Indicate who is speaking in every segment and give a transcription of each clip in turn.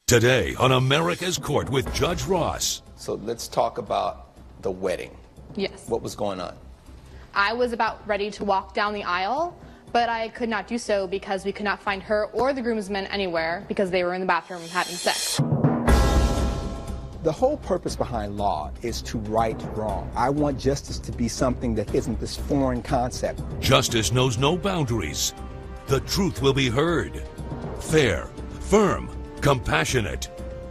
Speaker 1: Today on America's Court with Judge Ross.
Speaker 2: So let's talk about the wedding.
Speaker 3: Yes.
Speaker 2: What was going on?
Speaker 3: I was about ready to walk down the aisle, but I could not do so because we could not find her or the groomsmen anywhere because they were in the bathroom having sex.
Speaker 4: The whole purpose behind law is to right wrong. I want justice to be something that isn't this foreign concept.
Speaker 1: Justice knows no boundaries. The truth will be heard. Fair, firm, compassionate.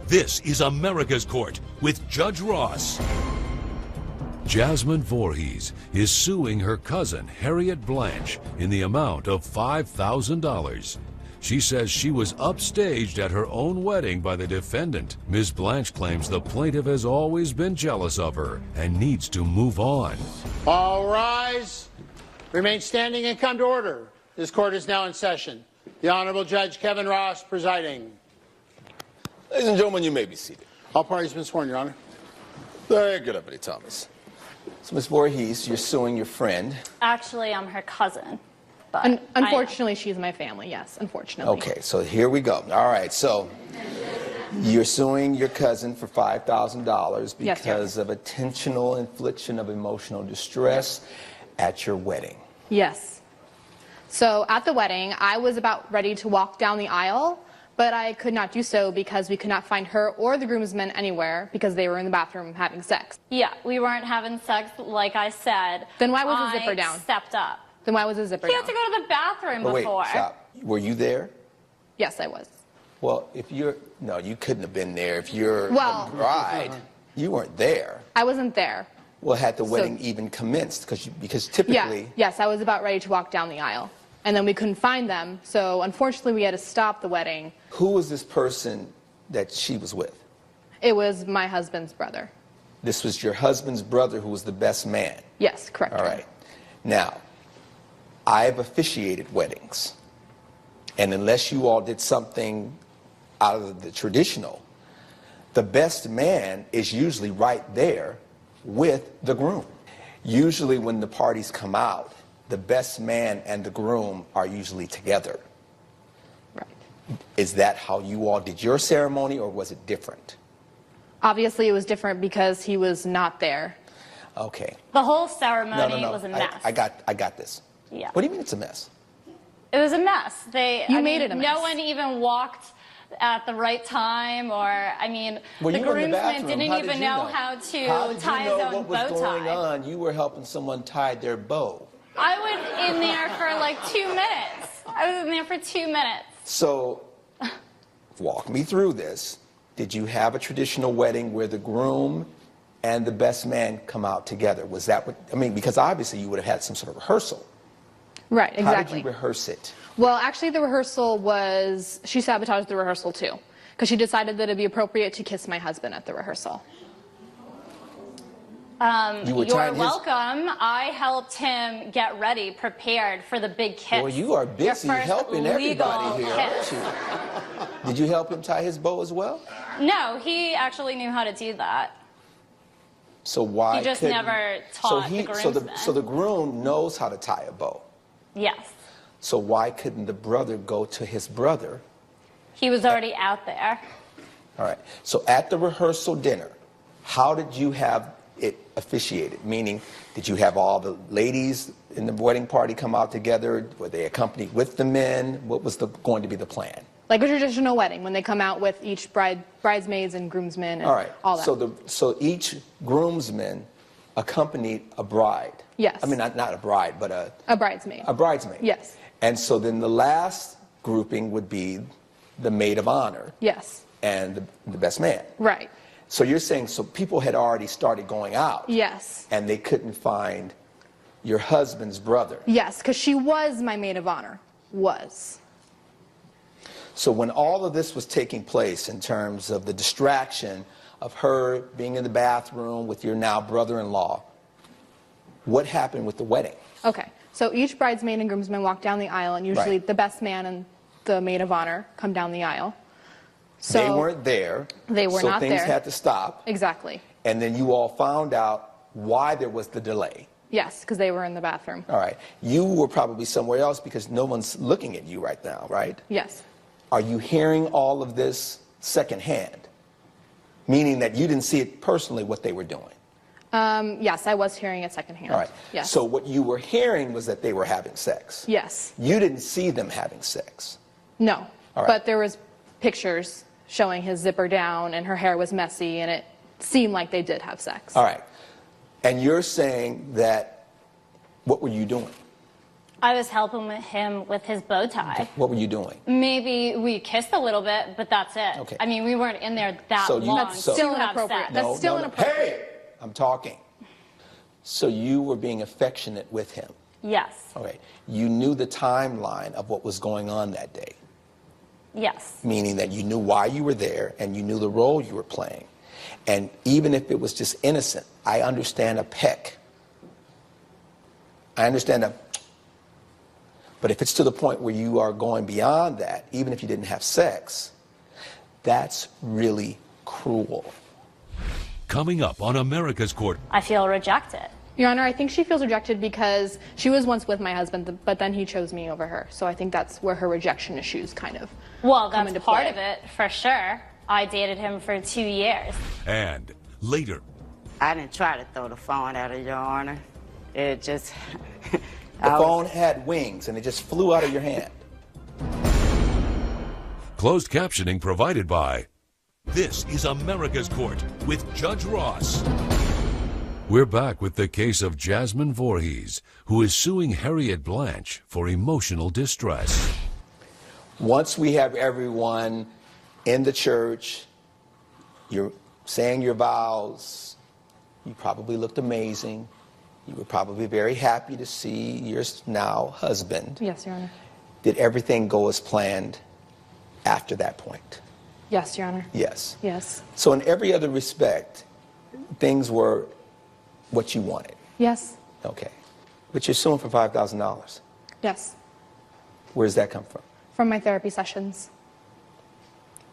Speaker 1: This is America's Court with Judge Ross. Jasmine Voorhees is suing her cousin, Harriet Blanche, in the amount of $5,000. She says she was upstaged at her own wedding by the defendant. Ms. Blanche claims the plaintiff has always been jealous of her and needs to move on.
Speaker 5: All rise. Remain standing and come to order. This court is now in session. The Honorable Judge Kevin Ross presiding.
Speaker 2: Ladies and gentlemen, you may be seated.
Speaker 5: All parties have been sworn, Your Honor.
Speaker 2: Very good, Deputy Thomas. So, Ms. Voorhees, you're suing your friend.
Speaker 6: Actually, I'm her cousin. But
Speaker 3: Unfortunately, she's my family, yes, unfortunately.
Speaker 2: Okay, so here we go. All right, so you're suing your cousin for $5,000 because of intentional infliction of emotional distress at your wedding.
Speaker 3: Yes. So at the wedding, I was about ready to walk down the aisle, but I could not do so because we could not find her or the groomsmen anywhere because they were in the bathroom having sex.
Speaker 6: Yeah, we weren't having sex, like I said.
Speaker 3: Then why was the zipper down?
Speaker 6: I stepped up.
Speaker 3: Then why was the zipper
Speaker 6: He
Speaker 3: down?
Speaker 6: had to go to the bathroom
Speaker 2: But
Speaker 6: before.
Speaker 2: wait, stop. Were you there?
Speaker 3: Yes, I was.
Speaker 2: Well, if you're... No, you couldn't have been there. If you're
Speaker 3: Well-
Speaker 2: a bride, you weren't there.
Speaker 3: I wasn't there.
Speaker 2: Well, had the wedding even commenced? Because typically...
Speaker 3: Yes, I was about ready to walk down the aisle. And then we couldn't find them, so unfortunately we had to stop the wedding.
Speaker 2: Who was this person that she was with?
Speaker 3: It was my husband's brother.
Speaker 2: This was your husband's brother who was the best man.
Speaker 3: Yes, correct.
Speaker 2: All right. Now, I've officiated weddings. And unless you all did something out of the traditional, the best man is usually right there with the groom. Usually when the parties come out, the best man and the groom are usually together.
Speaker 3: Right.
Speaker 2: Is that how you all did your ceremony, or was it different?
Speaker 3: Obviously it was different because he was not there.
Speaker 2: Okay.
Speaker 6: The whole ceremony
Speaker 2: No.
Speaker 6: was a mess.
Speaker 2: I got this.
Speaker 6: Yeah.
Speaker 2: What do you mean it's a mess?
Speaker 6: It was a mess.
Speaker 3: You made it a mess.
Speaker 6: No one even walked at the right time, or, I mean,
Speaker 2: Well,
Speaker 6: the
Speaker 2: you were in the
Speaker 6: groomsman
Speaker 2: bathroom.
Speaker 6: didn't
Speaker 2: How did
Speaker 6: even
Speaker 2: you
Speaker 6: know how to tie his own
Speaker 2: what was
Speaker 6: bow
Speaker 2: going
Speaker 6: tie.
Speaker 2: on? You were helping someone tie their bow.
Speaker 6: I was in there for like 2 minutes. I was in there for 2 minutes.
Speaker 2: So, walk me through this. Did you have a traditional wedding where the groom and the best man come out together? Was that what, I mean, because obviously you would have had some sort of rehearsal.
Speaker 3: Right, exactly.
Speaker 2: How did you rehearse it?
Speaker 3: Well, actually the rehearsal was, she sabotaged the rehearsal too, because she decided that it'd be appropriate to kiss my husband at the rehearsal.
Speaker 2: You're
Speaker 6: welcome. I helped him get ready, prepared for the big kiss.
Speaker 2: Well, you are busy
Speaker 6: Your first
Speaker 2: helping everybody
Speaker 6: legal
Speaker 2: here, aren't
Speaker 6: kiss.
Speaker 2: you? Did you help him tie his bow as well?
Speaker 6: No, he actually knew how to do that.
Speaker 2: So why
Speaker 6: He just
Speaker 2: couldn't-
Speaker 6: never taught the groomsmen.
Speaker 2: So the groom knows how to tie a bow.
Speaker 6: Yes.
Speaker 2: So why couldn't the brother go to his brother?
Speaker 6: He was already out there.
Speaker 2: All right. So at the rehearsal dinner, how did you have it officiated? Meaning, did you have all the ladies in the wedding party come out together? Were they accompanied with the men? What was going to be the plan?
Speaker 3: Like a traditional wedding, when they come out with each bridesmaids and groomsmen and
Speaker 2: All right.
Speaker 3: all that.
Speaker 2: So each groomsman accompanied a bride.
Speaker 3: Yes.
Speaker 2: I mean, not a bride, but
Speaker 3: a bridesmaid.
Speaker 2: a bridesmaid.
Speaker 3: Yes.
Speaker 2: And so then the last grouping would be the maid of honor.
Speaker 3: Yes.
Speaker 2: And the best man.
Speaker 3: Right.
Speaker 2: So you're saying, so people had already started going out.
Speaker 3: Yes.
Speaker 2: And they couldn't find your husband's brother.
Speaker 3: Yes, because she was my maid of honor. Was.
Speaker 2: So when all of this was taking place in terms of the distraction of her being in the bathroom with your now brother-in-law, what happened with the wedding?
Speaker 3: Okay. So each bridesmaid and groomsman walk down the aisle, and usually
Speaker 2: Right.
Speaker 3: the best man and the maid of honor come down the aisle. So
Speaker 2: they weren't there.
Speaker 3: They were
Speaker 2: so
Speaker 3: not
Speaker 2: things
Speaker 3: there.
Speaker 2: had to stop.
Speaker 3: Exactly.
Speaker 2: And then you all found out why there was the delay.
Speaker 3: Yes, because they were in the bathroom.
Speaker 2: All right. You were probably somewhere else because no one's looking at you right now, right?
Speaker 3: Yes.
Speaker 2: Are you hearing all of this secondhand, meaning that you didn't see it personally what they were doing.
Speaker 3: Yes, I was hearing it secondhand.
Speaker 2: All right.
Speaker 3: Yes.
Speaker 2: So what you were hearing was that they were having sex.
Speaker 3: Yes.
Speaker 2: You didn't see them having sex.
Speaker 3: No.
Speaker 2: All right.
Speaker 3: But there was pictures showing his zipper down and her hair was messy and it seemed like they did have sex.
Speaker 2: All right. And you're saying that, what were you doing?
Speaker 6: I was helping him with his bow tie.
Speaker 2: What were you doing?
Speaker 6: Maybe we kissed a little bit, but that's it.
Speaker 2: Okay.
Speaker 6: I mean, we weren't in there that
Speaker 2: So you-
Speaker 6: long.
Speaker 2: That's still
Speaker 6: to have
Speaker 3: inappropriate.
Speaker 6: sex.
Speaker 3: That's still inappropriate.
Speaker 2: Hey, I'm talking. So you were being affectionate with him.
Speaker 6: Yes.
Speaker 2: Okay. You knew the timeline of what was going on that day,
Speaker 6: Yes.
Speaker 2: meaning that you knew why you were there and you knew the role you were playing. And even if it was just innocent, I understand a peck. I understand a... But if it's to the point where you are going beyond that, even if you didn't have sex, that's really cruel.
Speaker 1: Coming up on America's Court.
Speaker 6: I feel rejected.
Speaker 3: Your Honor, I think she feels rejected because she was once with my husband, but then he chose me over her. So I think that's where her rejection issues kind of
Speaker 6: Well,
Speaker 3: come
Speaker 6: that's
Speaker 3: into
Speaker 6: part
Speaker 3: play.
Speaker 6: of it, for sure. I dated him for 2 years.
Speaker 1: And later,
Speaker 7: I didn't try to throw the phone at her, Your Honor. It just...
Speaker 2: The phone had wings and it just flew out of your hand.
Speaker 1: closed captioning provided by... This is America's Court with Judge Ross. We're back with the case of Jasmine Voorhees, who is suing Harriet Blanche for emotional distress.
Speaker 2: Once we have everyone in the church, you're saying your vows, you probably looked amazing. You were probably very happy to see your now husband.
Speaker 3: Yes, Your Honor.
Speaker 2: Did everything go as planned after that point?
Speaker 3: Yes, Your Honor.
Speaker 2: Yes.
Speaker 3: Yes.
Speaker 2: So in every other respect, things were what you wanted.
Speaker 3: Yes.
Speaker 2: Okay. But you're suing for $5,000.
Speaker 3: Yes.
Speaker 2: Where does that come from?
Speaker 3: From my therapy sessions.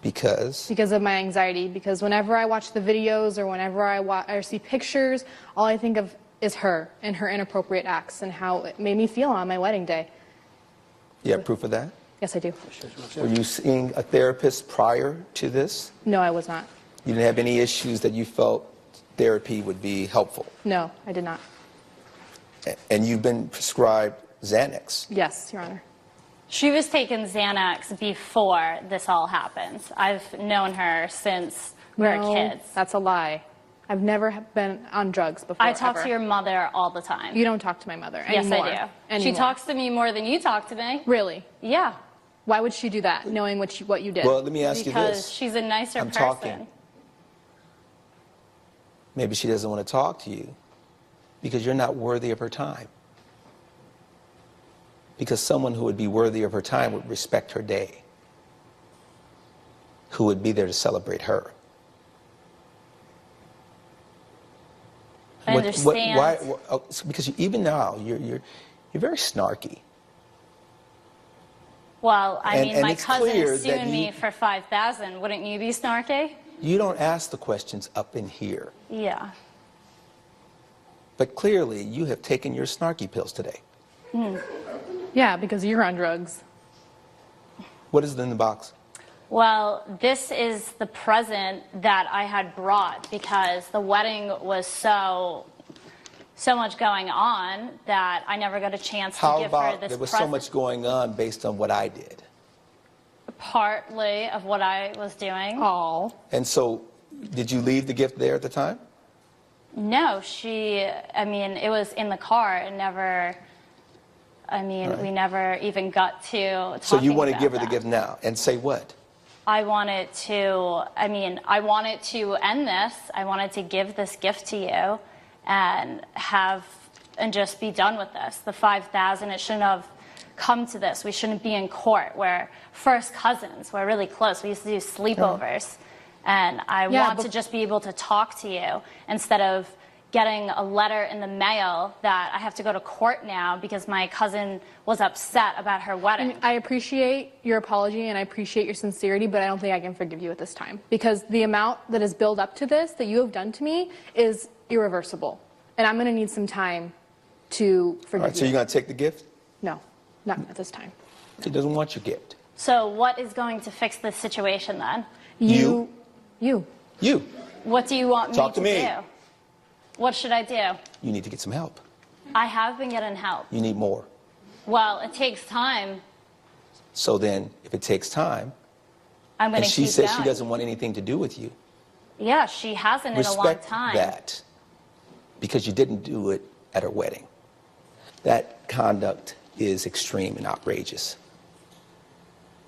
Speaker 2: Because?
Speaker 3: Because of my anxiety. Because whenever I watch the videos or whenever I see pictures, all I think of is her and her inappropriate acts and how it made me feel on my wedding day.
Speaker 2: You have proof of that?
Speaker 3: Yes, I do.
Speaker 2: Were you seeing a therapist prior to this?
Speaker 3: No, I was not.
Speaker 2: You didn't have any issues that you felt therapy would be helpful?
Speaker 3: No, I did not.
Speaker 2: And you've been prescribed Xanax?
Speaker 3: Yes, Your Honor.
Speaker 6: She was taking Xanax before this all happened. I've known her since we were
Speaker 3: No,
Speaker 6: kids.
Speaker 3: that's a lie. I've never been on drugs before.
Speaker 6: I talk
Speaker 3: ever.
Speaker 6: to your mother all the time.
Speaker 3: You don't talk to my mother
Speaker 6: Yes,
Speaker 3: anymore.
Speaker 6: I do.
Speaker 3: Anymore.
Speaker 6: She talks to me more than you talk to me.
Speaker 3: Really?
Speaker 6: Yeah.
Speaker 3: Why would she do that, knowing what you did?
Speaker 2: Well, let me ask you
Speaker 6: Because
Speaker 2: this.
Speaker 6: she's a nicer
Speaker 2: I'm
Speaker 6: person.
Speaker 2: talking. Maybe she doesn't want to talk to you because you're not worthy of her time. Because someone who would be worthy of her time would respect her day, who would be there to celebrate her.
Speaker 6: I understand.
Speaker 2: Because even now, you're very snarky.
Speaker 6: Well, I mean,
Speaker 2: And
Speaker 6: my
Speaker 2: it's
Speaker 6: cousin
Speaker 2: clear
Speaker 6: is
Speaker 2: that
Speaker 6: suing me
Speaker 2: you-
Speaker 6: for $5,000. Wouldn't you be snarky?
Speaker 2: You don't ask the questions up in here.
Speaker 6: Yeah.
Speaker 2: But clearly, you have taken your snarky pills today.
Speaker 3: Yeah, because you're on drugs.
Speaker 2: What is in the box?
Speaker 6: Well, this is the present that I had brought because the wedding was so much going on that I never got a chance to
Speaker 2: How
Speaker 6: give her
Speaker 2: about
Speaker 6: this
Speaker 2: there was
Speaker 6: present.
Speaker 2: so much going on based on what I did?
Speaker 6: Partly of what I was doing.
Speaker 3: Oh.
Speaker 2: And so, did you leave the gift there at the time?
Speaker 6: No, I mean, it was in the car and never, we never even got to talking
Speaker 2: So you want to
Speaker 6: about
Speaker 2: give her the
Speaker 6: that.
Speaker 2: gift now and say what?
Speaker 6: I wanted to end this. I wanted to give this gift to you and just be done with this. The $5,000, it shouldn't have come to this. We shouldn't be in court. We're first cousins. We're really close. We used to do sleepovers. And I want to just be able to talk to you instead of getting a letter in the mail that I have to go to court now because my cousin was upset about her wedding.
Speaker 3: I appreciate your apology and I appreciate your sincerity, but I don't think I can forgive you at this time. Because the amount that is built up to this, that you have done to me, is irreversible. And I'm going to need some time to forgive
Speaker 2: All right, so
Speaker 3: you.
Speaker 2: you're going to take the gift?
Speaker 3: No, not at this time.
Speaker 2: He doesn't want your gift.
Speaker 6: So what is going to fix this situation then?
Speaker 3: You.
Speaker 2: You.
Speaker 6: What do you want
Speaker 2: Talk to
Speaker 6: me
Speaker 2: me.
Speaker 6: to do? What should I do?
Speaker 2: You need to get some help.
Speaker 6: I have been getting help.
Speaker 2: You need more.
Speaker 6: Well, it takes time.
Speaker 2: So then, if it takes time,
Speaker 6: I'm going
Speaker 2: and
Speaker 6: to
Speaker 2: she
Speaker 6: keep
Speaker 2: says
Speaker 6: going.
Speaker 2: she doesn't want anything to do with you,
Speaker 6: Yeah, she hasn't in a long
Speaker 2: respect
Speaker 6: time.
Speaker 2: that, because you didn't do it at her wedding. That conduct is extreme and outrageous.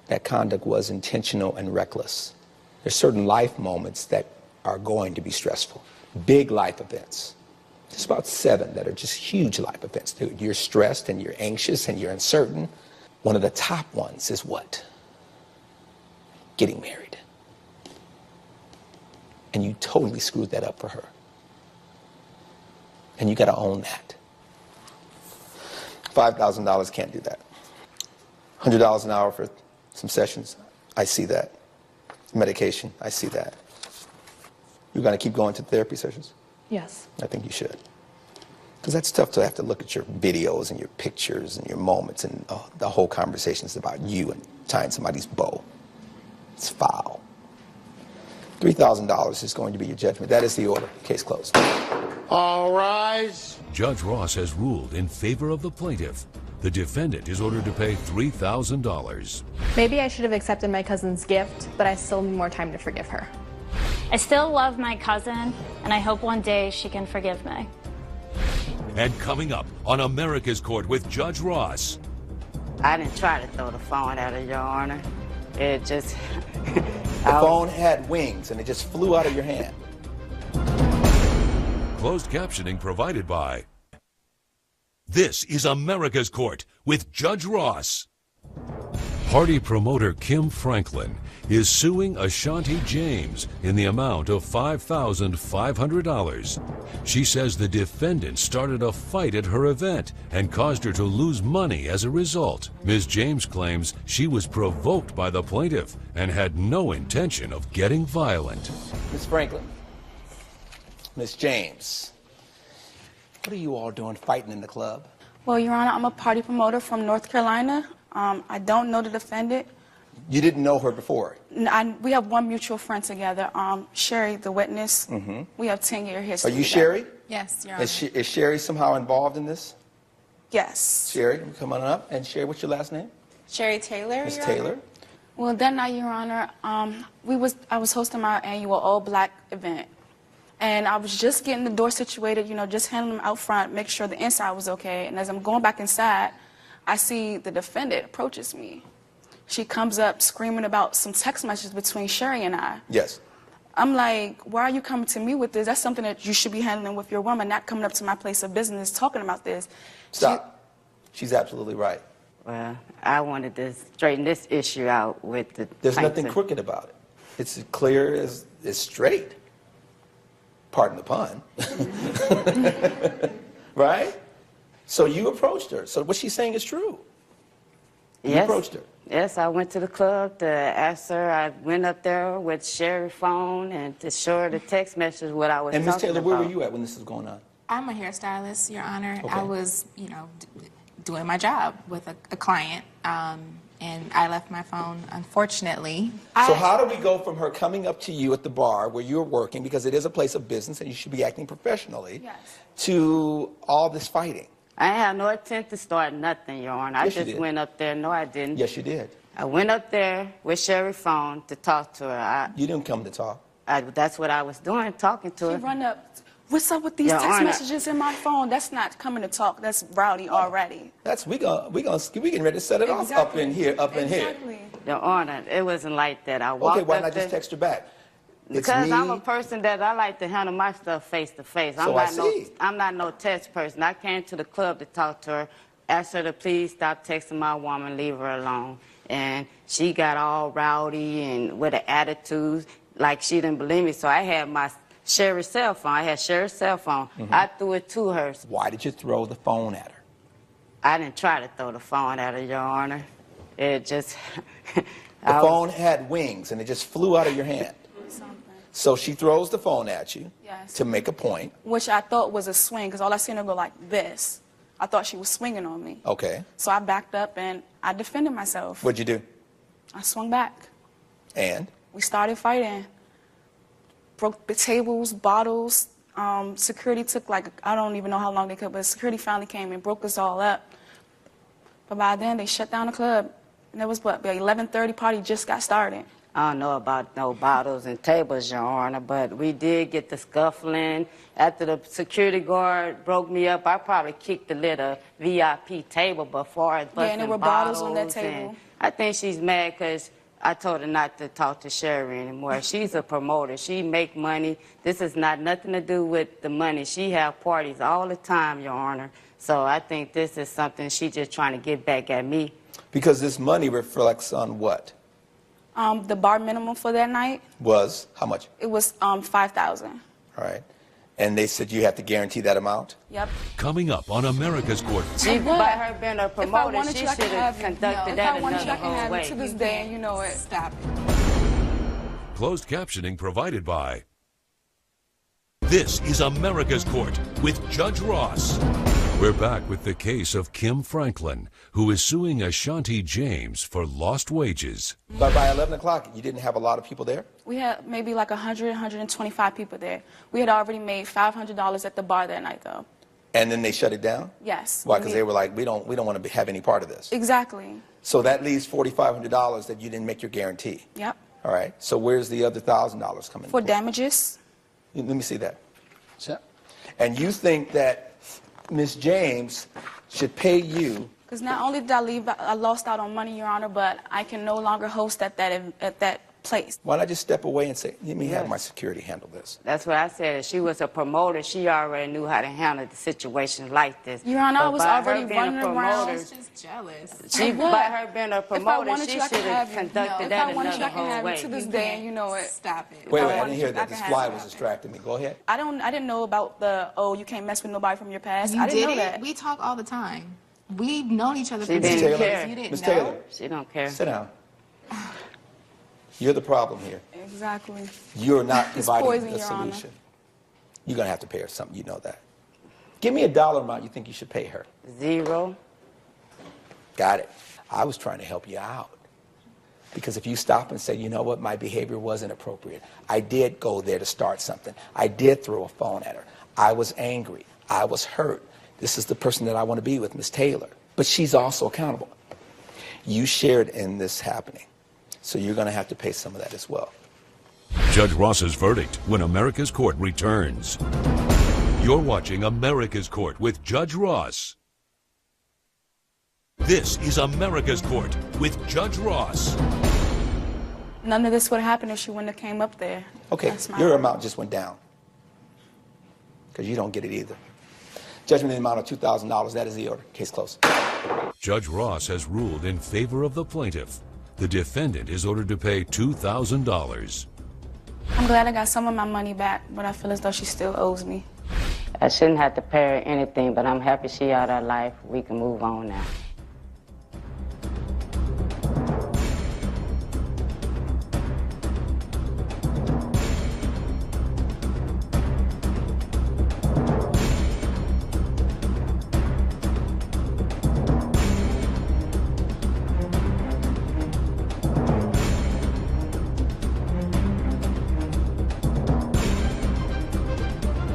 Speaker 2: That conduct was intentional and reckless. There's certain life moments that are going to be stressful. Big life events. There's about 7 that are just huge life events. Dude, you're stressed and you're anxious and you're uncertain. One of the top ones is what? Getting married. And you totally screwed that up for her. And you got to own that. $5,000 can't do that. $100 an hour for some sessions, I see that. Medication, I see that. You're going to keep going to therapy sessions?
Speaker 3: Yes.
Speaker 2: I think you should. Because that's tough to have to look at your videos and your pictures and your moments, and the whole conversation is about you and tying somebody's bow. It's foul. $3,000 is going to be your judgment. That is the order. Case closed.
Speaker 5: All rise.
Speaker 1: Judge Ross has ruled in favor of the plaintiff. The defendant is ordered to pay $3,000.
Speaker 3: Maybe I should have accepted my cousin's gift, but I still need more time to forgive her.
Speaker 6: I still love my cousin, and I hope one day she can forgive me.
Speaker 1: And coming up on America's Court with Judge Ross.
Speaker 7: I didn't try to throw the phone at her, Your Honor. It just...
Speaker 2: The phone had wings and it just flew out of your hand.
Speaker 1: Closed captioning provided by. This is America's Court with Judge Ross. Party promoter Kim Franklin is suing Ashanti James in the amount of $5,500. She says the defendant started a fight at her event and caused her to lose money as a result. Ms. James claims she was provoked by the plaintiff and had no intention of getting violent.
Speaker 2: Ms. Franklin, Ms. James, what are you all doing fighting in the club?
Speaker 8: Well, Your Honor, I'm a party promoter from North Carolina. I don't know the defendant.
Speaker 2: You didn't know her before?
Speaker 8: We have one mutual friend together, Sherry, the witness. We have 10-year history.
Speaker 2: Are you
Speaker 8: together.
Speaker 2: Sherry?
Speaker 8: Yes, Your Honor.
Speaker 2: Is Sherry somehow involved in this?
Speaker 8: Yes.
Speaker 2: Sherry, come on up. And Sherry, what's your last name?
Speaker 8: Sherry Taylor,
Speaker 2: Ms.
Speaker 8: Your
Speaker 2: Taylor.
Speaker 8: Honor. Well, that night, Your Honor, I was hosting my annual All Black event. And I was just getting the door situated, you know, just handling them out front, make sure the inside was okay. And as I'm going back inside, I see the defendant approaches me. She comes up screaming about some text messages between Sherry and I.
Speaker 2: Yes.
Speaker 8: I'm like, why are you coming to me with this? That's something that you should be handling with your woman, not coming up to my place of business talking about this.
Speaker 2: Stop. She's absolutely right.
Speaker 7: Well, I wanted to straighten this issue out with the
Speaker 2: There's
Speaker 7: plaintiff.
Speaker 2: nothing crooked about it. It's as clear as it's straight. Pardon the pun. Right? So you approached her. So what she's saying is true. You
Speaker 7: Yes.
Speaker 2: approached her.
Speaker 7: Yes, I went to the club to ask her. I went up there with Sherry's phone and to show her the text message what I was
Speaker 2: And Ms.
Speaker 7: talking
Speaker 2: Taylor,
Speaker 7: about.
Speaker 2: where were you at when this was going on?
Speaker 9: I'm a hairstylist, Your Honor.
Speaker 2: Okay.
Speaker 9: I was, doing my job with a client, and I left my phone, unfortunately.
Speaker 2: So how do we go from her coming up to you at the bar where you're working, because it is a place of business and you should be acting professionally,
Speaker 8: Yes.
Speaker 2: to all this fighting?
Speaker 7: I had no intent to start nothing, Your Honor. I
Speaker 2: Yes, you
Speaker 7: just
Speaker 2: did.
Speaker 7: went up there. No, I didn't.
Speaker 2: Yes, you did.
Speaker 7: I went up there with Sherry's phone to talk to her.
Speaker 2: You didn't come to talk.
Speaker 7: That's what I was doing, talking to
Speaker 8: She
Speaker 7: her.
Speaker 8: run up, what's up with these
Speaker 7: Your
Speaker 8: text
Speaker 7: Honor.
Speaker 8: messages in my phone? That's not coming to talk. That's rowdy already.
Speaker 2: We getting ready to set it off up in here,
Speaker 8: Exactly.
Speaker 7: Your Honor, it wasn't like that. I walked
Speaker 2: Okay, why
Speaker 7: up
Speaker 2: not
Speaker 7: there.
Speaker 2: just text her back? It's
Speaker 7: Because
Speaker 2: me.
Speaker 7: I'm a person that I like to handle my stuff face to face.
Speaker 2: So I see.
Speaker 7: I'm not no text person. I came to the club to talk to her, asked her to please stop texting my woman, leave her alone. And she got all rowdy and with an attitude, like she didn't believe me. So I had my Sherry's cell phone. I had Sherry's cell phone. I threw it to her.
Speaker 2: Why did you throw the phone at her?
Speaker 7: I didn't try to throw the phone at her, Your Honor. It just...
Speaker 2: The phone had wings and it just flew out of your hand. So she throws the phone at you
Speaker 8: Yes.
Speaker 2: to make a point.
Speaker 8: Which I thought was a swing, because all I seen her go like this. I thought she was swinging on me.
Speaker 2: Okay.
Speaker 8: So I backed up and I defended myself.
Speaker 2: What'd you do?
Speaker 8: I swung back.
Speaker 2: And?
Speaker 8: We started fighting. Broke the tables, bottles. Security took I don't even know how long they could, but security finally came and broke us all up. But by then, they shut down the club. And it was, the 11:30 party just got started.
Speaker 7: I don't know about no bottles and tables, Your Honor, but we did get the scuffling. After the security guard broke me up, I probably kicked the little VIP table before I busted
Speaker 8: and there were bottles on that table.
Speaker 7: I think she's mad because I told her not to talk to Sherry anymore. She's a promoter. She make money. This has nothing to do with the money. She have parties all the time, Your Honor. So I think this is something she's just trying to get back at me.
Speaker 2: Because this money reflects on what?
Speaker 8: The bar minimum for that night
Speaker 2: Was how much?
Speaker 8: it was $5,000.
Speaker 2: All right. And they said you have to guarantee that amount?
Speaker 8: Yep.
Speaker 1: Coming up on America's Court.
Speaker 7: She,
Speaker 8: would.
Speaker 7: by her being a
Speaker 8: If I
Speaker 7: promoter,
Speaker 8: wanted
Speaker 7: she
Speaker 8: to, I
Speaker 7: should
Speaker 8: could
Speaker 7: have
Speaker 8: have you.
Speaker 7: conducted
Speaker 8: If
Speaker 7: that
Speaker 8: I wanted to, I
Speaker 7: another
Speaker 8: can have
Speaker 7: whole
Speaker 8: you to
Speaker 7: way.
Speaker 8: this day, and you know it.
Speaker 9: Stop it.
Speaker 1: Closed captioning provided by. This is America's Court with Judge Ross. We're back with the case of Kim Franklin, who is suing Ashanti James for lost wages.
Speaker 2: But by 11 o'clock, you didn't have a lot of people there?
Speaker 8: We had maybe 100, 125 people there. We had already made $500 at the bar that night, though.
Speaker 2: And then they shut it down?
Speaker 8: Yes.
Speaker 2: Why? Because they were like, we don't want to have any part of this.
Speaker 8: Exactly.
Speaker 2: So that leaves $4,500 that you didn't make your guarantee.
Speaker 8: Yep.
Speaker 2: All right. So where's the other $1,000 coming
Speaker 8: For
Speaker 2: from?
Speaker 8: damages.
Speaker 2: Let me see that. And you think that Ms. James should pay you?
Speaker 8: Because not only did I leave, I lost out on money, Your Honor, but I can no longer host at that place.
Speaker 2: Why not just step away and say, let me have my security handle this?
Speaker 7: That's what I said. If she was a promoter, she already knew how to handle the situation like this.
Speaker 8: Your Honor, I
Speaker 7: But
Speaker 8: was
Speaker 7: by
Speaker 8: already
Speaker 7: her being a
Speaker 8: running
Speaker 7: promoter,
Speaker 8: around.
Speaker 9: She's just jealous.
Speaker 7: She,
Speaker 8: would.
Speaker 7: by her being a
Speaker 8: If I
Speaker 7: promoter,
Speaker 8: wanted
Speaker 7: she
Speaker 8: to, I
Speaker 7: should
Speaker 8: could
Speaker 7: have
Speaker 8: have you.
Speaker 7: conducted
Speaker 8: If
Speaker 7: that
Speaker 8: I wanted to, I
Speaker 7: another
Speaker 8: can
Speaker 7: whole
Speaker 8: have you
Speaker 7: way.
Speaker 8: to this day, and you know it.
Speaker 9: Stop it.
Speaker 2: Wait,
Speaker 8: I
Speaker 2: I didn't
Speaker 8: wanted
Speaker 2: hear
Speaker 8: to,
Speaker 2: that.
Speaker 8: I
Speaker 2: This
Speaker 8: can
Speaker 2: fly
Speaker 8: have
Speaker 2: was
Speaker 8: it.
Speaker 2: distracting me. Go ahead.
Speaker 8: I didn't know about you can't mess with nobody from your past.
Speaker 9: You
Speaker 8: I didn't
Speaker 9: did
Speaker 8: know
Speaker 9: it?
Speaker 8: that.
Speaker 9: We talk all the time. We've known each other
Speaker 7: She
Speaker 9: for
Speaker 7: didn't
Speaker 9: years.
Speaker 7: care.
Speaker 9: You didn't
Speaker 2: Ms.
Speaker 9: know?
Speaker 2: Taylor,
Speaker 7: She don't care.
Speaker 2: sit down. You're the problem here.
Speaker 8: Exactly.
Speaker 2: You're not
Speaker 8: It's
Speaker 2: providing
Speaker 8: poison,
Speaker 2: the
Speaker 8: Your Honor.
Speaker 2: solution. You're going to have to pay her something. You know that. Give me a dollar amount you think you should pay her.
Speaker 7: 0.
Speaker 2: Got it. I was trying to help you out. Because if you stop and say, you know what, my behavior wasn't appropriate. I did go there to start something. I did throw a phone at her. I was angry. I was hurt. This is the person that I want to be with, Ms. Taylor. But she's also accountable. You shared in this happening. So you're going to have to pay some of that as well.
Speaker 1: Judge Ross's verdict when America's Court returns. You're watching America's Court with Judge Ross. This is America's Court with Judge Ross.
Speaker 8: None of this would have happened if she wouldn't have came up there.
Speaker 2: Okay,
Speaker 8: That's my
Speaker 2: your
Speaker 8: heart.
Speaker 2: amount just went down. Because you don't get it either. Judgment in the amount of $2,000. That is the order. Case closed.
Speaker 1: Judge Ross has ruled in favor of the plaintiff. The defendant is ordered to pay $2,000.
Speaker 8: I'm glad I got some of my money back, but I feel as though she still owes me.
Speaker 7: I shouldn't have to pay her anything, but I'm happy she out of her life. We can move on now.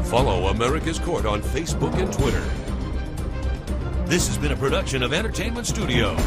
Speaker 1: Follow America's Court on Facebook and Twitter. This has been a production of Entertainment Studios.